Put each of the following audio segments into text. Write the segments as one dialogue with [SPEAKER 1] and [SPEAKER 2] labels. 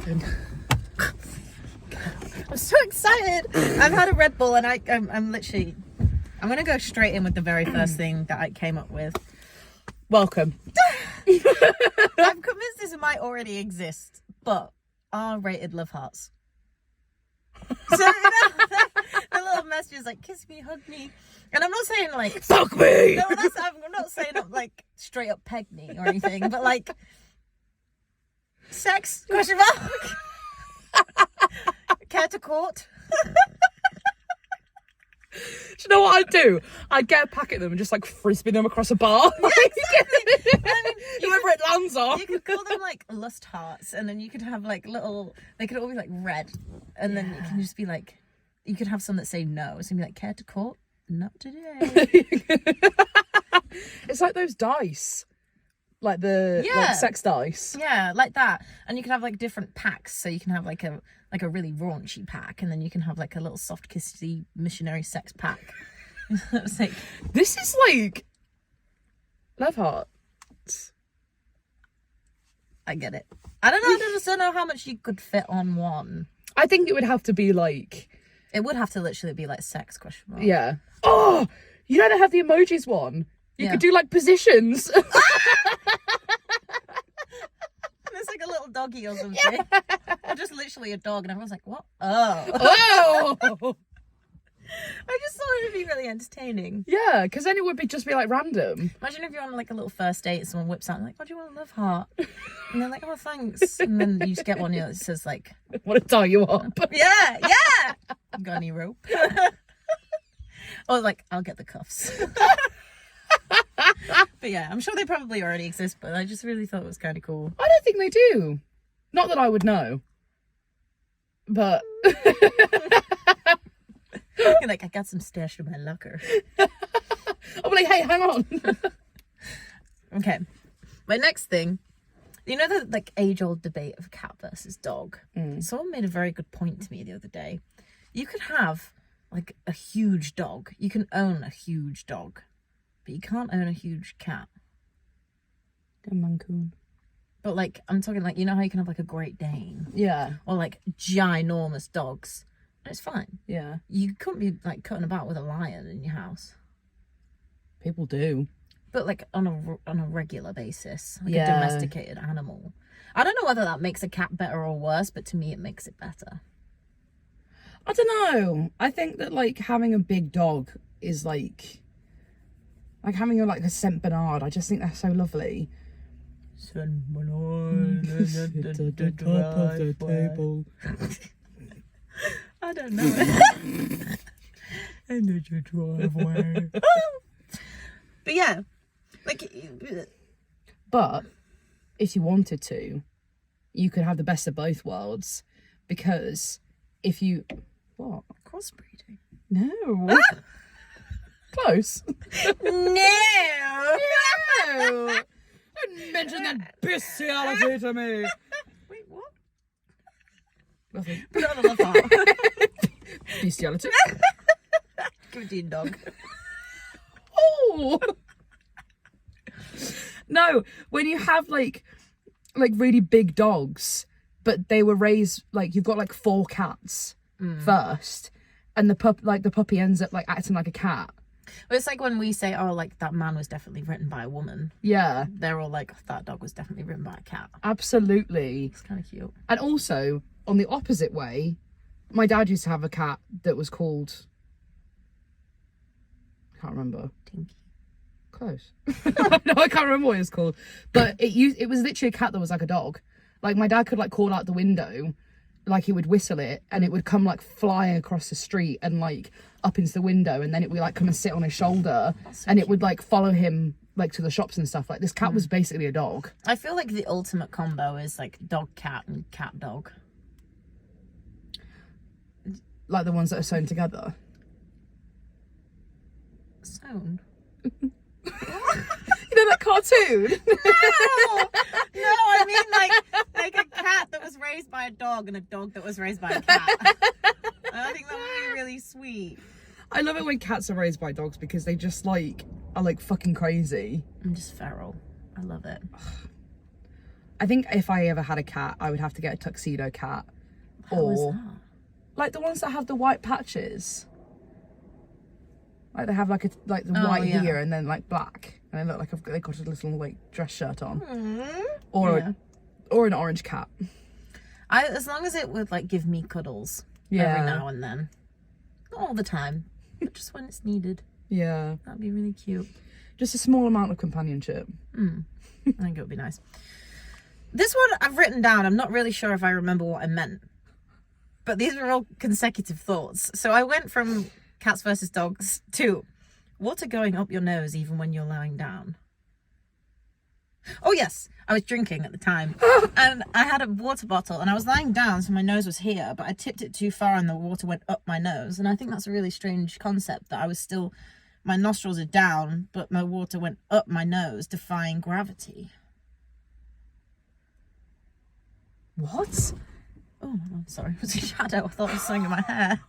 [SPEAKER 1] happened?
[SPEAKER 2] I'm so excited. I've had a Red Bull and I'm literally, I'm going to go straight in with the very first thing that I came up with.
[SPEAKER 1] Welcome.
[SPEAKER 2] I'm convinced this might already exist, but R-rated love hearts. So, the little messages like, kiss me, hug me. And I'm not saying like...
[SPEAKER 1] Fuck me!
[SPEAKER 2] No, I'm not saying like straight up peg me or anything, but like... Sex? Question mark? Care to court?
[SPEAKER 1] Do you know what I'd do? I'd get a packet of them and just like frisbee them across a bar.
[SPEAKER 2] Yeah, exactly. I mean,
[SPEAKER 1] Whoever it lands on.
[SPEAKER 2] You could call them like lust hearts, and then you could have like little, they could all be like red, and then it can just be like, you could have some that say no, so you'd be like, care to court? Not today.
[SPEAKER 1] It's like those dice. Like the like sex dice.
[SPEAKER 2] Yeah, like that. And you can have like different packs, so you can have like a really raunchy pack, and then you can have like a little soft kissy missionary sex pack. It's like,
[SPEAKER 1] this is like love heart.
[SPEAKER 2] I get it. I just don't know how much you could fit on one.
[SPEAKER 1] I think it would have to be like,
[SPEAKER 2] it would have to literally be like sex question mark.
[SPEAKER 1] Yeah. Oh, you know they have the emojis one. You could do like positions.
[SPEAKER 2] It's like a little doggy or something. Yeah. Or just literally a dog, and everyone's like, what? Oh.
[SPEAKER 1] Oh.
[SPEAKER 2] I just thought it would be really entertaining.
[SPEAKER 1] Yeah, because then it would just be like random.
[SPEAKER 2] Imagine if you're on like a little first date and someone whips out and like, what do you want, a love heart? And they're like, oh, thanks. And then you just get one that says like,
[SPEAKER 1] want to tie you up.
[SPEAKER 2] Yeah. You got any rope? Or like, I'll get the cuffs. But yeah, I'm sure they probably already exist, but I just really thought it was kind of cool.
[SPEAKER 1] I don't think they do. Not that I would know. But
[SPEAKER 2] You're like, I got some stashed in my locker.
[SPEAKER 1] I'm like, hey, hang on.
[SPEAKER 2] Okay. My next thing, you know the like age-old debate of cat versus dog? Someone made a very good point to me the other day. You could have like a huge dog. You can own a huge dog, but you can't own a huge cat.
[SPEAKER 1] A Mancoon.
[SPEAKER 2] But like, I'm talking like, you know how you can have like a Great Dane?
[SPEAKER 1] Yeah.
[SPEAKER 2] Or like ginormous dogs. And it's fine.
[SPEAKER 1] Yeah.
[SPEAKER 2] You couldn't be like cutting about with a lion in your house.
[SPEAKER 1] People do.
[SPEAKER 2] But like on a regular basis. Like a domesticated animal. I don't know whether that makes a cat better or worse, but to me it makes it better.
[SPEAKER 1] I don't know. I think that like having a big dog is like having like a Saint Bernard. I just think that's so lovely.
[SPEAKER 2] Saint Bernard at the top of the table. I don't know. And at your driveway. But yeah, like.
[SPEAKER 1] But if you wanted to, you could have the best of both worlds, because if you
[SPEAKER 2] Crossbreeding?
[SPEAKER 1] No. Close.
[SPEAKER 2] No.
[SPEAKER 1] Don't mention that bestiality to me.
[SPEAKER 2] Wait, what?
[SPEAKER 1] Nothing.
[SPEAKER 2] Put it on the love heart.
[SPEAKER 1] Bestiality.
[SPEAKER 2] Give it to your dog.
[SPEAKER 1] Oh. No, when you have like really big dogs, but they were raised like you've got like 4 cats first, and the puppy ends up like acting like a cat.
[SPEAKER 2] Well, it's like when we say, oh, like that man was definitely written by a woman.
[SPEAKER 1] Yeah.
[SPEAKER 2] They're all like, that dog was definitely written by a cat.
[SPEAKER 1] Absolutely.
[SPEAKER 2] It's kind of cute.
[SPEAKER 1] And also, on the opposite way, my dad used to have a cat that was called, I can't remember.
[SPEAKER 2] Tinky.
[SPEAKER 1] Close. No, I can't remember what it was called. But it was literally a cat that was like a dog. Like my dad could like call out the window, like he would whistle it, and it would come like flying across the street and like up into the window, and then it would like come and sit on his shoulder, and it would like follow him like to the shops and stuff. Like this cat was basically a dog.
[SPEAKER 2] I feel like the ultimate combo is like dog cat and cat dog.
[SPEAKER 1] Like the ones that are sewn together.
[SPEAKER 2] Sewn?
[SPEAKER 1] You know that cartoon?
[SPEAKER 2] No, I mean like a cat that was raised by a dog and a dog that was raised by a cat. I think that would be really sweet.
[SPEAKER 1] I love it when cats are raised by dogs because they just like are like fucking crazy.
[SPEAKER 2] I'm just feral. I love it.
[SPEAKER 1] I think if I ever had a cat, I would have to get a tuxedo cat.
[SPEAKER 2] How is
[SPEAKER 1] Or
[SPEAKER 2] that?
[SPEAKER 1] like the ones that have the white patches. Like they have like the
[SPEAKER 2] Oh,
[SPEAKER 1] white
[SPEAKER 2] yeah.
[SPEAKER 1] here and then like black. And they look like they got a little like dress shirt on.
[SPEAKER 2] Mm.
[SPEAKER 1] Or
[SPEAKER 2] Yeah.
[SPEAKER 1] or an orange cat.
[SPEAKER 2] As long as it would like give me cuddles every now and then. Not all the time, but just when it's needed.
[SPEAKER 1] Yeah.
[SPEAKER 2] That'd be really cute.
[SPEAKER 1] Just a small amount of companionship.
[SPEAKER 2] I think it would be nice. This one I've written down. I'm not really sure if I remember what I meant. But these were all consecutive thoughts. So I went from cats versus dogs to water going up your nose even when you're lying down. Oh yes, I was drinking at the time and I had a water bottle and I was lying down, so my nose was here, but I tipped it too far and the water went up my nose. And I think that's a really strange concept, that I was still, my nostrils are down, but my water went up my nose, defying gravity.
[SPEAKER 1] What?
[SPEAKER 2] Oh, I'm sorry, it was a shadow. I thought it was something in my hair.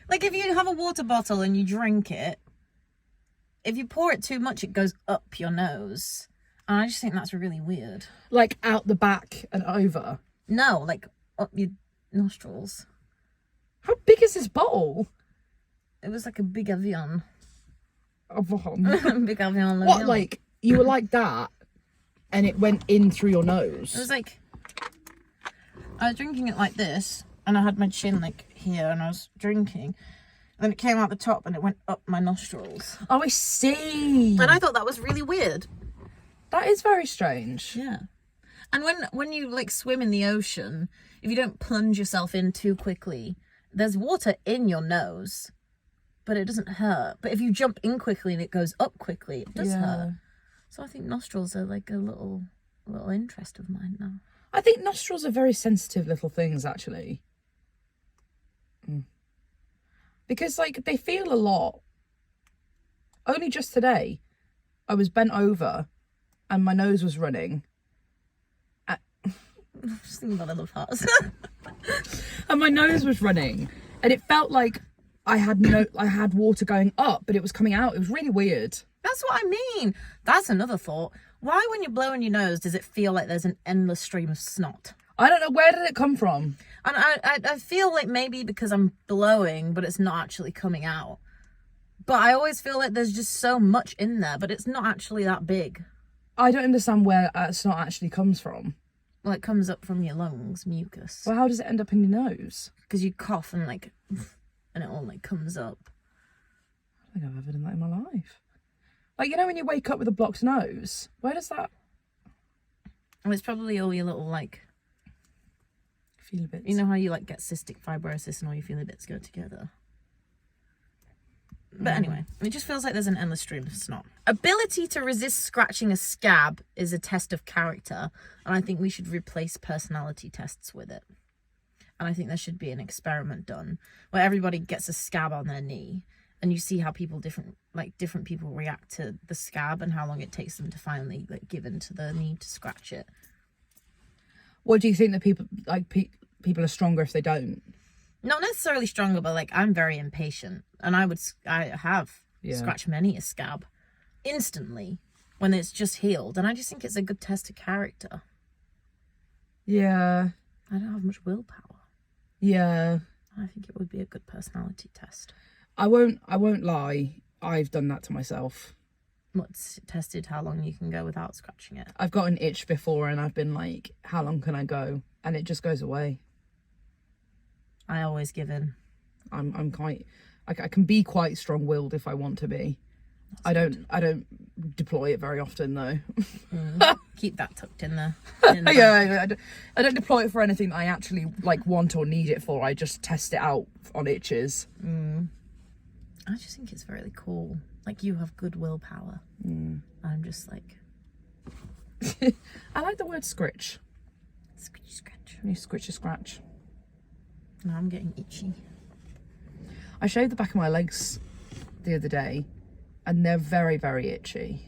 [SPEAKER 2] Like if you have a water bottle and you drink it, if you pour it too much, it goes up your nose. And I just think that's really weird.
[SPEAKER 1] Like out the back and over.
[SPEAKER 2] No, like up your nostrils.
[SPEAKER 1] How big is this bottle?
[SPEAKER 2] It was like a big avion.
[SPEAKER 1] Of what?
[SPEAKER 2] Big avion.
[SPEAKER 1] What, like you were like that and it went in through your nose?
[SPEAKER 2] It was like, I was drinking it like this and I had my chin like here and I was drinking. Then it came out the top and it went up my nostrils.
[SPEAKER 1] Oh, I see.
[SPEAKER 2] And I thought that was really weird.
[SPEAKER 1] That is very strange.
[SPEAKER 2] Yeah. And when you like swim in the ocean, if you don't plunge yourself in too quickly, there's water in your nose, but it doesn't hurt. But if you jump in quickly and it goes up quickly, it does hurt. So I think nostrils are like a little interest of mine now.
[SPEAKER 1] I think nostrils are very sensitive little things, actually. Because, like, they feel a lot. Only just today, I was bent over and my nose was running.
[SPEAKER 2] Just thinking about other parts.
[SPEAKER 1] And my nose was running. And it felt like I had water going up, but it was coming out. It was really weird.
[SPEAKER 2] That's what I mean. That's another thought. Why, when you're blowing your nose, does it feel like there's an endless stream of snot?
[SPEAKER 1] I don't know, where did it come from?
[SPEAKER 2] And I feel like maybe because I'm blowing, but it's not actually coming out. But I always feel like there's just so much in there, but it's not actually that big.
[SPEAKER 1] I don't understand where snot actually comes from.
[SPEAKER 2] Well, it comes up from your lungs, mucus.
[SPEAKER 1] Well, how does it end up in your nose?
[SPEAKER 2] Because you cough and like, and it all like comes up.
[SPEAKER 1] I don't think I've ever done that in my life. Like, you know when you wake up with a blocked nose? Where does that...
[SPEAKER 2] And it's probably all your little like...
[SPEAKER 1] Feely bits.
[SPEAKER 2] You know how you like get cystic fibrosis and all your feely bits go together? But anyway, it just feels like there's an endless stream of snot. Ability to resist scratching a scab is a test of character, and I think we should replace personality tests with it. And I think there should be an experiment done where everybody gets a scab on their knee, and you see how different people react to the scab and how long it takes them to finally like give in to the need to scratch it.
[SPEAKER 1] What do you think that people are stronger if they don't?
[SPEAKER 2] Not necessarily stronger, but like I'm very impatient, and I have scratched many a scab instantly when it's just healed, and I just think it's a good test of character.
[SPEAKER 1] Yeah.
[SPEAKER 2] I don't have much willpower.
[SPEAKER 1] Yeah.
[SPEAKER 2] I think it would be a good personality test.
[SPEAKER 1] I won't lie. I've done that to myself.
[SPEAKER 2] What's tested how long you can go without scratching it?
[SPEAKER 1] I've got an itch before and I've been like, how long can I go? And it just goes away.
[SPEAKER 2] I always give in.
[SPEAKER 1] I'm quite... I can be quite strong-willed if I want to be. I don't deploy it very often though.
[SPEAKER 2] Keep that tucked in there.
[SPEAKER 1] Yeah, I don't deploy it for anything that I actually like want or need it for. I just test it out on itches.
[SPEAKER 2] I just think it's really cool. Like, you have good willpower. I'm just like...
[SPEAKER 1] I like the word scritch.
[SPEAKER 2] Scratchy scratch.
[SPEAKER 1] You scritch a scratch.
[SPEAKER 2] No, I'm getting itchy.
[SPEAKER 1] I shaved the back of my legs the other day and they're very, very itchy.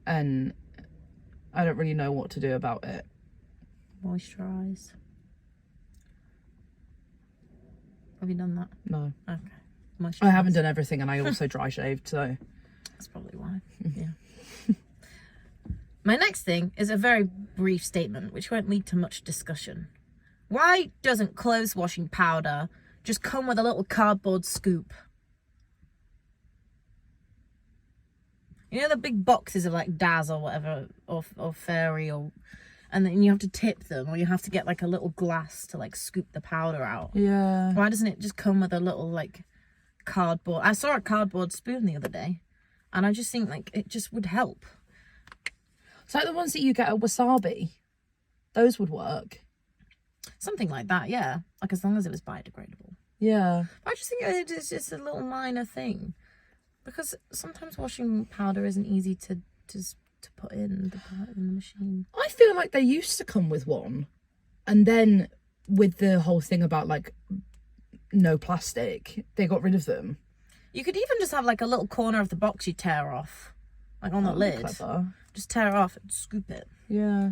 [SPEAKER 1] And I don't really know what to do about it.
[SPEAKER 2] Moisturise. Have you done that?
[SPEAKER 1] No.
[SPEAKER 2] Okay. Moisturise.
[SPEAKER 1] I haven't done everything and I also dry shaved, so...
[SPEAKER 2] That's probably why. Yeah. My next thing is a very brief statement, which won't lead to much discussion. Why doesn't clothes washing powder just come with a little cardboard scoop? You know the big boxes of like Daz or whatever, or Fairy, and then you have to tip them, or you have to get like a little glass to like scoop the powder out.
[SPEAKER 1] Yeah.
[SPEAKER 2] Why doesn't it just come with a little like cardboard? I saw a cardboard spoon the other day, and I just think like it just would help.
[SPEAKER 1] It's like the ones that you get at Wasabi. Those would work.
[SPEAKER 2] Something like that, yeah. Like as long as it was biodegradable.
[SPEAKER 1] Yeah.
[SPEAKER 2] I just think it's just a little minor thing. Because sometimes washing powder isn't easy to put in the machine.
[SPEAKER 1] I feel like they used to come with one. And then with the whole thing about like no plastic, they got rid of them.
[SPEAKER 2] You could even just have like a little corner of the box you tear off. Like on the lid.
[SPEAKER 1] Clever.
[SPEAKER 2] Just tear it off and scoop it.
[SPEAKER 1] Yeah.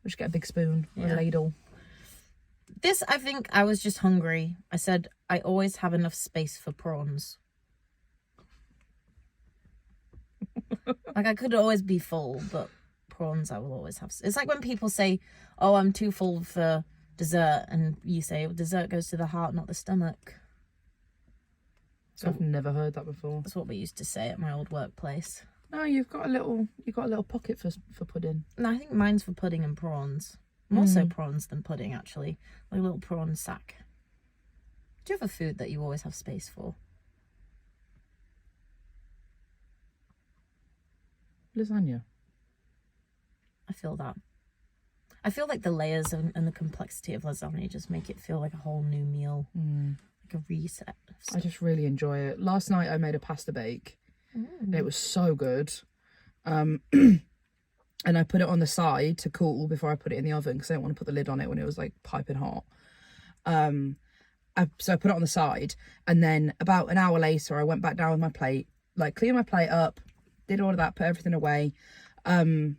[SPEAKER 1] Just get a big spoon or a ladle.
[SPEAKER 2] This, I think I was just hungry. I said, I always have enough space for prawns. Like, I could always be full, but prawns I will always have. It's like when people say, oh, I'm too full for dessert. And you say, well, dessert goes to the heart, not the stomach.
[SPEAKER 1] So I've never heard that before.
[SPEAKER 2] That's what we used to say at my old workplace.
[SPEAKER 1] No, you've got a little pocket for pudding.
[SPEAKER 2] No, I think mine's for pudding and prawns. More so prawns than pudding, actually. Like a little prawn sack. Do you have a food that you always have space for?
[SPEAKER 1] Lasagna.
[SPEAKER 2] I feel that. I feel like the layers and the complexity of lasagna just make it feel like a whole new meal. Like a reset.
[SPEAKER 1] I just really enjoy it. Last night I made a pasta bake. It was so good. And I put it on the side to cool before I put it in the oven because I didn't want to put the lid on it when it was like piping hot. So I put it on the side, and then about an hour later I went back down with my plate, like cleaned my plate up, did all of that, put everything away. I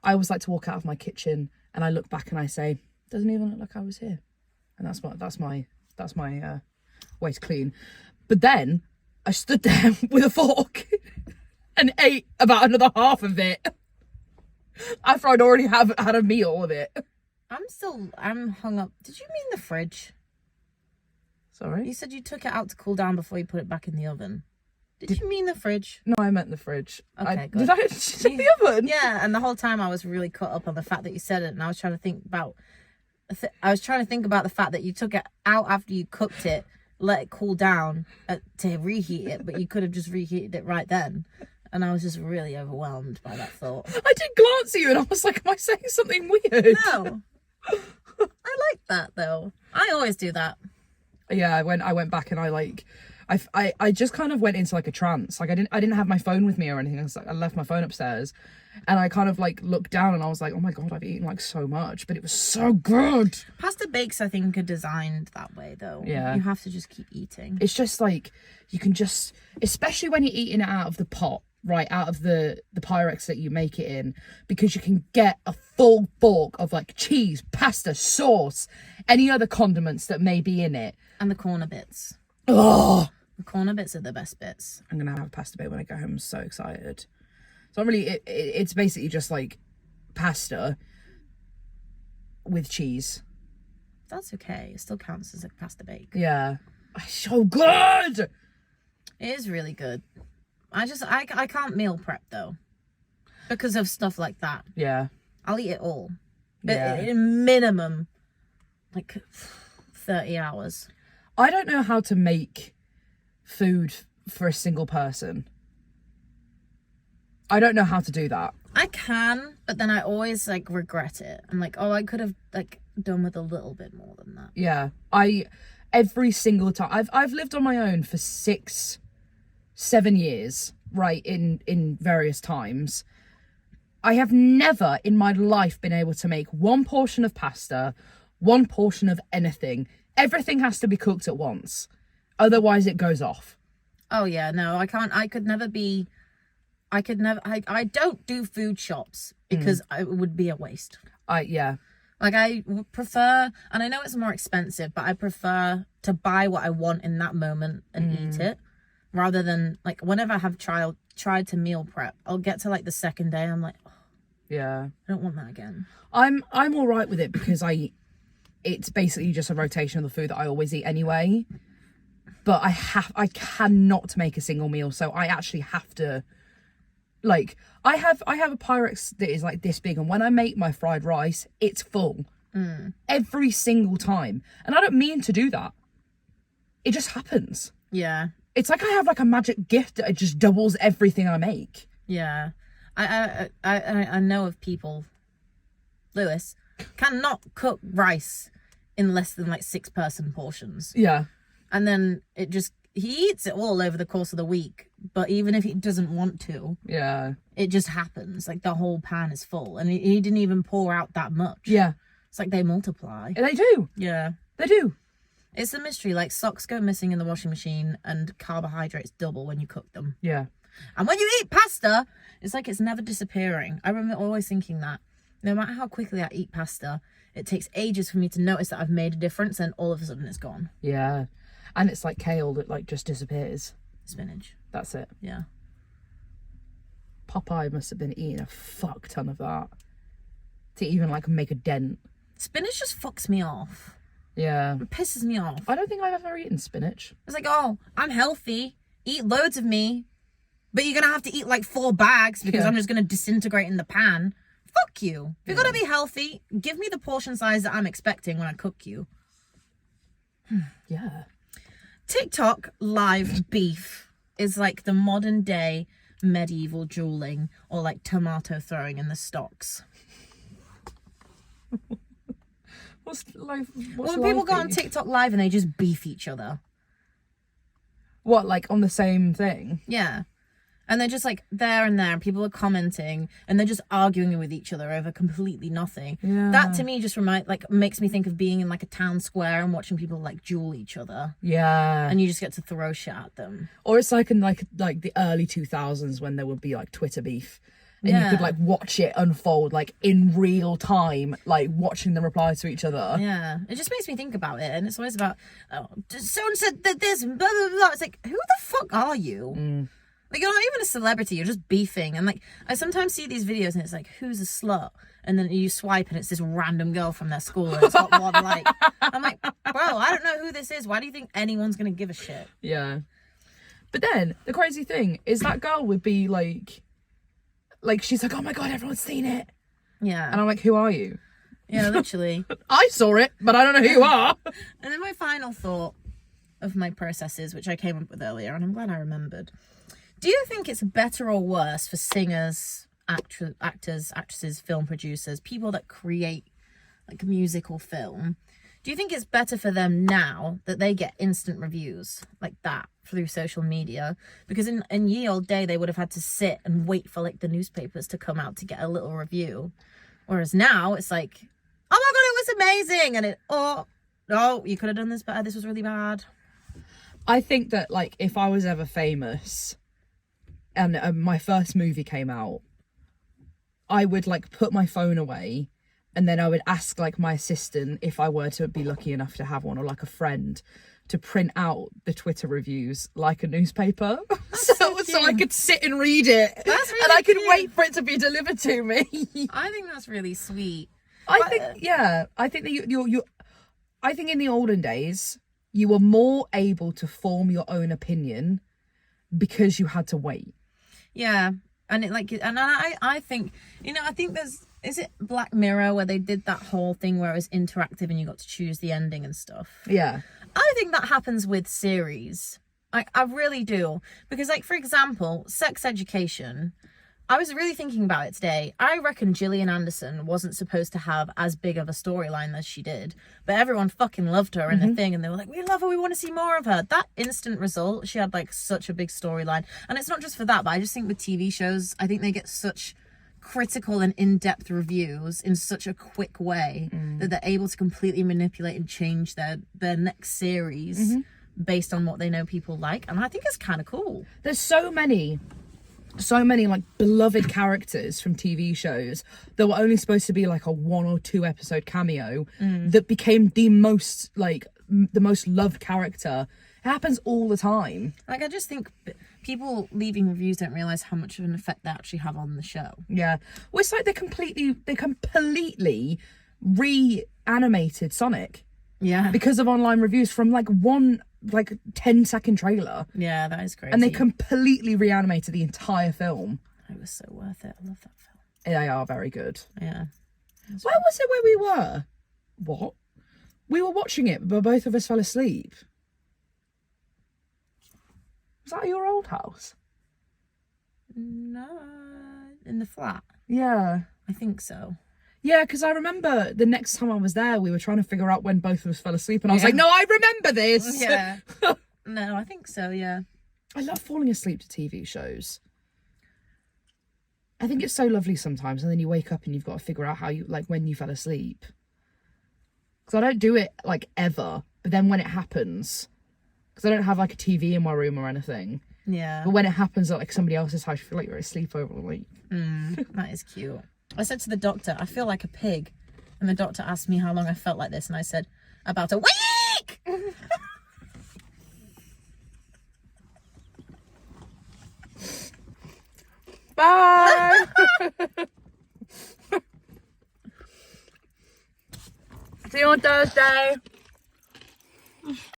[SPEAKER 1] always like to walk out of my kitchen and I look back and I say, doesn't even look like I was here. And that's my way to clean. But then I stood there with a fork and ate about another half of it after I'd already had a meal of it.
[SPEAKER 2] I'm hung up. Did you mean the fridge?
[SPEAKER 1] Sorry?
[SPEAKER 2] You said you took it out to cool down before you put it back in the oven. Did you mean the fridge?
[SPEAKER 1] No, I meant the fridge.
[SPEAKER 2] Okay, good.
[SPEAKER 1] Did I say the oven?
[SPEAKER 2] Yeah, and the whole time I was really caught up on the fact that you said it, and I was trying to think about the fact that you took it out after you cooked it, let it cool down to reheat it, but you could have just reheated it right then. And I was just really overwhelmed by that thought. I
[SPEAKER 1] did glance at you and I was like, am I saying something weird?
[SPEAKER 2] No. I like that though. I always do that.
[SPEAKER 1] Yeah, I went back and I just kind of went into like a trance. Like I didn't have my phone with me or anything. I left my phone upstairs and I kind of like looked down and I was like, oh my God, I've eaten like so much, but it was so good.
[SPEAKER 2] Pasta bakes, I think, are designed that way though.
[SPEAKER 1] Yeah.
[SPEAKER 2] You have to just keep eating.
[SPEAKER 1] It's just like, you can just, especially when you're eating it out of the pot, right, out of the Pyrex that you make it in, because you can get a full fork of like cheese, pasta, sauce, any other condiments that may be in it.
[SPEAKER 2] And the corner bits.
[SPEAKER 1] Oh,
[SPEAKER 2] the corner bits are the best bits.
[SPEAKER 1] I'm gonna have a pasta bake when I go home. I'm so excited. So I'm really, it's basically just like pasta with cheese.
[SPEAKER 2] That's okay. It still counts as a pasta bake.
[SPEAKER 1] Yeah. It's so good.
[SPEAKER 2] It is really good. I can't meal prep though, because of stuff like that.
[SPEAKER 1] Yeah.
[SPEAKER 2] I'll eat it all.
[SPEAKER 1] Yeah.
[SPEAKER 2] In minimum, like 30 hours.
[SPEAKER 1] I don't know how to make food for a single person. I don't know how to do that.
[SPEAKER 2] I can, but then I always like regret it. I'm like, oh, I could have like done with a little bit more than that.
[SPEAKER 1] Yeah. Every single time I've lived on my own for 6-7 years, right, in various times. I have never in my life been able to make one portion of pasta, one portion of anything. Everything has to be cooked at once. Otherwise it goes off. Oh yeah, no, I can't. I don't do food shops because it would be a waste. Yeah. Like I would prefer, and I know it's more expensive, but I prefer to buy what I want in that moment and eat it, rather than like whenever I have
[SPEAKER 2] tried to meal prep, I'll get to like the second day, I'm like, oh,
[SPEAKER 1] Yeah.
[SPEAKER 2] I don't want that again.
[SPEAKER 1] I'm all right with it because it's basically just a rotation of the food that I always eat anyway. But I cannot make a single meal, so I actually have to, like, I have a Pyrex that is like this big, and when I make my fried rice, it's full every single time, and I don't mean to do that. It just happens.
[SPEAKER 2] Yeah.
[SPEAKER 1] It's like I have like a magic gift that it just doubles everything I make.
[SPEAKER 2] Yeah. I know of people, Lewis, cannot cook rice in less than like 6-person portions.
[SPEAKER 1] Yeah.
[SPEAKER 2] And then he eats it all over the course of the week. But even if he doesn't want to,
[SPEAKER 1] Yeah.
[SPEAKER 2] it just happens. Like the whole pan is full, and he didn't even pour out that much.
[SPEAKER 1] Yeah.
[SPEAKER 2] It's like they multiply.
[SPEAKER 1] They do.
[SPEAKER 2] Yeah.
[SPEAKER 1] They do.
[SPEAKER 2] It's a mystery. Like socks go missing in the washing machine, and carbohydrates double when you cook them.
[SPEAKER 1] Yeah.
[SPEAKER 2] And when you eat pasta, it's like it's never disappearing. I remember always thinking that no matter how quickly I eat pasta, it takes ages for me to notice that I've made a difference, and all of a sudden it's gone.
[SPEAKER 1] Yeah. And it's like kale that like just disappears.
[SPEAKER 2] Spinach.
[SPEAKER 1] That's it.
[SPEAKER 2] Yeah.
[SPEAKER 1] Popeye must have been eating a fuck ton of that to even like make a dent.
[SPEAKER 2] Spinach just fucks me off.
[SPEAKER 1] Yeah.
[SPEAKER 2] It pisses me off.
[SPEAKER 1] I don't think I've ever eaten spinach.
[SPEAKER 2] It's like, oh, I'm healthy. Eat loads of me. But you're going to have to eat like 4 bags because I'm just going to disintegrate in the pan. Fuck you. If you're going to be healthy, give me the portion size that I'm expecting when I cook you.
[SPEAKER 1] Yeah.
[SPEAKER 2] TikTok live beef is like the modern day medieval dueling, or like tomato throwing in the stocks.
[SPEAKER 1] When
[SPEAKER 2] people go on TikTok live and they just beef each other.
[SPEAKER 1] What, like on the same thing?
[SPEAKER 2] Yeah. And they're just like there and there, and people are commenting, and they're just arguing with each other over completely nothing.
[SPEAKER 1] Yeah.
[SPEAKER 2] That to me just makes me think of being in like a town square and watching people like duel each other.
[SPEAKER 1] Yeah.
[SPEAKER 2] And you just get to throw shit at them.
[SPEAKER 1] Or it's like in like the early 2000s when there would be like Twitter beef. And you could like watch it unfold like in real time, like watching them reply to each other.
[SPEAKER 2] Yeah, it just makes me think about it, and it's always about, oh, someone said that this, blah blah blah. It's like, who the fuck are you? Like, you're not even a celebrity, you're just beefing. And like, I sometimes see these videos and it's like, who's a slut? And then you swipe and it's this random girl from their school and it's got one like. I'm like, bro, I don't know who this is. Why do you think anyone's gonna give a shit?
[SPEAKER 1] Yeah. But then the crazy thing is that girl would be like she's like, oh my god, everyone's seen it.
[SPEAKER 2] Yeah.
[SPEAKER 1] And I'm like, who are you?
[SPEAKER 2] Yeah, literally.
[SPEAKER 1] I saw it, but I don't know who you are.
[SPEAKER 2] And then my final thought of my processes, which I came up with earlier, and I'm glad I remembered. Do you think it's better or worse for singers, actors, actresses, film producers, people that create like musical film? Do you think it's better for them now that they get instant reviews like that through social media? Because in ye old day, they would have had to sit and wait for like the newspapers to come out to get a little review. Whereas now it's like, oh my God, it was amazing. And no, you could have done this better. This was really bad.
[SPEAKER 1] I think that like if I was ever famous and my first movie came out, I would like put my phone away. And then I would ask like my assistant, if I were to be lucky enough to have one, or like a friend, to print out the Twitter reviews like a newspaper. so I could sit and read it.
[SPEAKER 2] That's really
[SPEAKER 1] and I could
[SPEAKER 2] cute.
[SPEAKER 1] wait for it to be delivered to me.
[SPEAKER 2] I think that's really sweet.
[SPEAKER 1] I think that I think in the olden days, you were more able to form your own opinion because you had to wait.
[SPEAKER 2] Yeah. And I think, I think is it Black Mirror where they did that whole thing where it was interactive and you got to choose the ending and stuff?
[SPEAKER 1] Yeah.
[SPEAKER 2] I think that happens with series. I really do. Because like, for example, Sex Education, I was really thinking about it today. I reckon Gillian Anderson wasn't supposed to have as big of a storyline as she did, but everyone fucking loved her in the thing, and they were like, we love her, we want to see more of her. That instant result, she had like such a big storyline. And it's not just for that, but I just think with TV shows, I think they get such critical and in-depth reviews in such a quick way that they're able to completely manipulate and change their next series based on what they know people like. And I think it's kind of cool.
[SPEAKER 1] There's so many like beloved characters from TV shows that were only supposed to be like a 1 or 2 episode cameo that became the most loved character It happens all the time.
[SPEAKER 2] Like, I just think people leaving reviews don't realise how much of an effect they actually have on the show.
[SPEAKER 1] Yeah. Well, it's like they completely reanimated Sonic.
[SPEAKER 2] Yeah.
[SPEAKER 1] Because of online reviews from like one 10-second trailer.
[SPEAKER 2] Yeah, that is crazy.
[SPEAKER 1] And they completely reanimated the entire film.
[SPEAKER 2] It was so worth it. I love that film.
[SPEAKER 1] They are very good.
[SPEAKER 2] Yeah.
[SPEAKER 1] Where was it where we were? What? We were watching it, but both of us fell asleep. Was that your old house?
[SPEAKER 2] No, in the flat.
[SPEAKER 1] Yeah.
[SPEAKER 2] I think so.
[SPEAKER 1] Yeah, because I remember the next time I was there, we were trying to figure out when both of us fell asleep, and I was like, no, I remember this!
[SPEAKER 2] Yeah. No, I think so, yeah.
[SPEAKER 1] I love falling asleep to TV shows. I think it's so lovely sometimes, and then you wake up and you've got to figure out how you, like, when you fell asleep. Because I don't do it, like, ever, but then when it happens, because I don't have, like, a TV in my room or anything.
[SPEAKER 2] Yeah.
[SPEAKER 1] But when it happens at, like, somebody else's house, you feel like you're asleep over the week.
[SPEAKER 2] That is cute. I said to the doctor, I feel like a pig. And the doctor asked me how long I felt like this, and I said, about a week!
[SPEAKER 1] Bye! See you on Thursday.